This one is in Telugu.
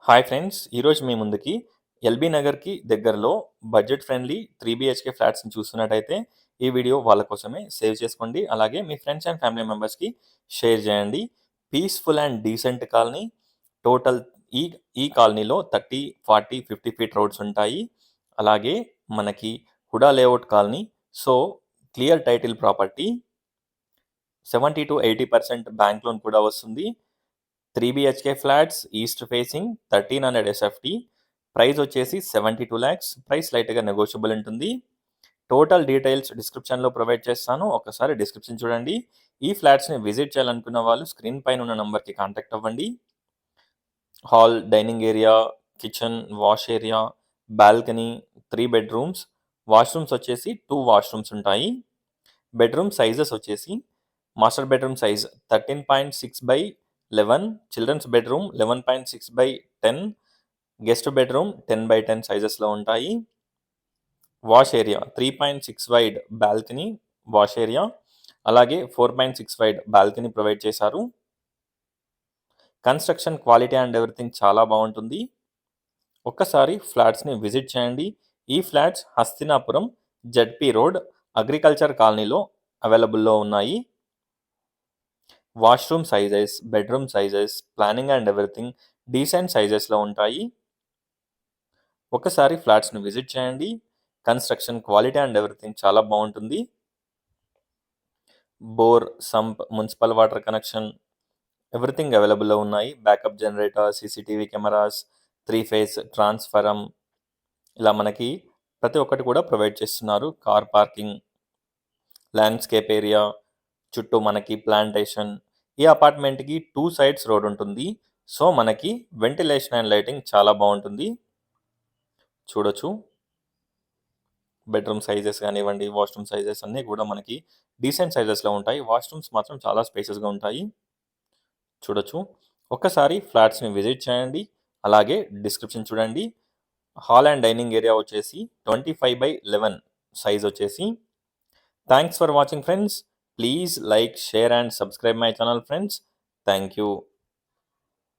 Hi friends! ఈరోజు మీ ముందుకి ఎల్బీ నగర్‌కి దగ్గరలో బడ్జెట్ ఫ్రెండ్లీ 3 బీహెచ్‌కే ఫ్లాట్స్‌ని చూస్తున్నట్టయితే, ఈ వీడియో వాళ్ళ కోసమే. సేవ్ చేసుకోండి. అలాగే మీ ఫ్రెండ్స్ అండ్ ఫ్యామిలీ మెంబర్స్‌కి షేర్ చేయండి. Peaceful and decent colony. Total ఈ ఈ కాలనీలో 30, 40, 50 ఫీట్ రోడ్స్ ఉంటాయి. అలాగే మనకి HUDA layout colony. So, clear title property. 70-80% bank loan కూడా వస్తుంది. 3 BHK flats east facing 1300 SFT. Price వచ్చేసి 72 lakhs. ప్రైస్ లైట్‌గా నెగోషియబుల్ ఉంటుంది. టోటల్ డీటెయిల్స్ డిస్క్రిప్షన్‌లో ప్రొవైడ్ చేస్తాను. ఒకసారి డిస్క్రిప్షన్ చూడండి. ఈ ఫ్లాట్స్‌ని విజిట్ చేయాలనుకున్న వాళ్ళు స్క్రీన్ పైన ఉన్న నంబర్‌కి కాంటాక్ట్ అవ్వండి. Hall, dining area, kitchen, wash area, balcony, 3 bedrooms. Washrooms వచ్చేసి 2 వాష్రూమ్స్ ఉంటాయి. బెడ్రూమ్ సైజెస్ వచ్చేసి master bedroom size 13.6/11, children's bedroom 11.6/10, guest bedroom 10/10 సైజెస్లో ఉంటాయి. Wash area 3.6 wide balcony wash area, అలాగే 4.6 వైడ్ బాల్కనీ ప్రొవైడ్ చేశారు. కన్స్ట్రక్షన్ క్వాలిటీ అండ్ ఎవ్రీథింగ్ చాలా బాగుంటుంది. ఒక్కసారి ఫ్లాట్స్ని విజిట్ చేయండి. ఈ flats Hastinapuram ZP road agriculture కాలనీలో అవైలబుల్లో ఉన్నాయి. Washroom sizes, bedroom sizes, planning and everything decent సైజెస్లో ఉంటాయి. ఒకసారి ఫ్లాట్స్ని విజిట్ చేయండి. కన్స్ట్రక్షన్ క్వాలిటీ అండ్ ఎవ్రీథింగ్ చాలా బాగుంటుంది. Bore, sump, municipal water connection everything అవైలబుల్లో ఉన్నాయి. Backup generator, CCTV cameras, 3 phase transformer, ఇలా మనకి ప్రతి ఒక్కటి కూడా ప్రొవైడ్ చేస్తున్నారు. కార్ పార్కింగ్, ల్యాండ్స్కేప్ ఏరియా, చుట్టూ మనకి ప్లాంటేషన్. ఈ అపార్ట్మెంట్కి 2 సైడ్స్ రోడ్ ఉంటుంది. సో మనకి వెంటిలేషన్ అండ్ లైటింగ్ చాలా బాగుంటుంది. చూడొచ్చు బెడ్రూమ్ సైజెస్ కానివ్వండి, వాష్రూమ్ సైజెస్ అన్నీ కూడా మనకి డీసెంట్ సైజెస్లో ఉంటాయి. వాష్రూమ్స్ మాత్రం చాలా స్పేసెస్గా ఉంటాయి. చూడొచ్చు. ఒక్కసారి ఫ్లాట్స్ని విజిట్ చేయండి. అలాగే డిస్క్రిప్షన్ చూడండి. హాల్ అండ్ డైనింగ్ ఏరియా వచ్చేసి 25/11 సైజ్ వచ్చేసి. Thanks for watching friends. Please like, share and subscribe my channel friends. Thank you.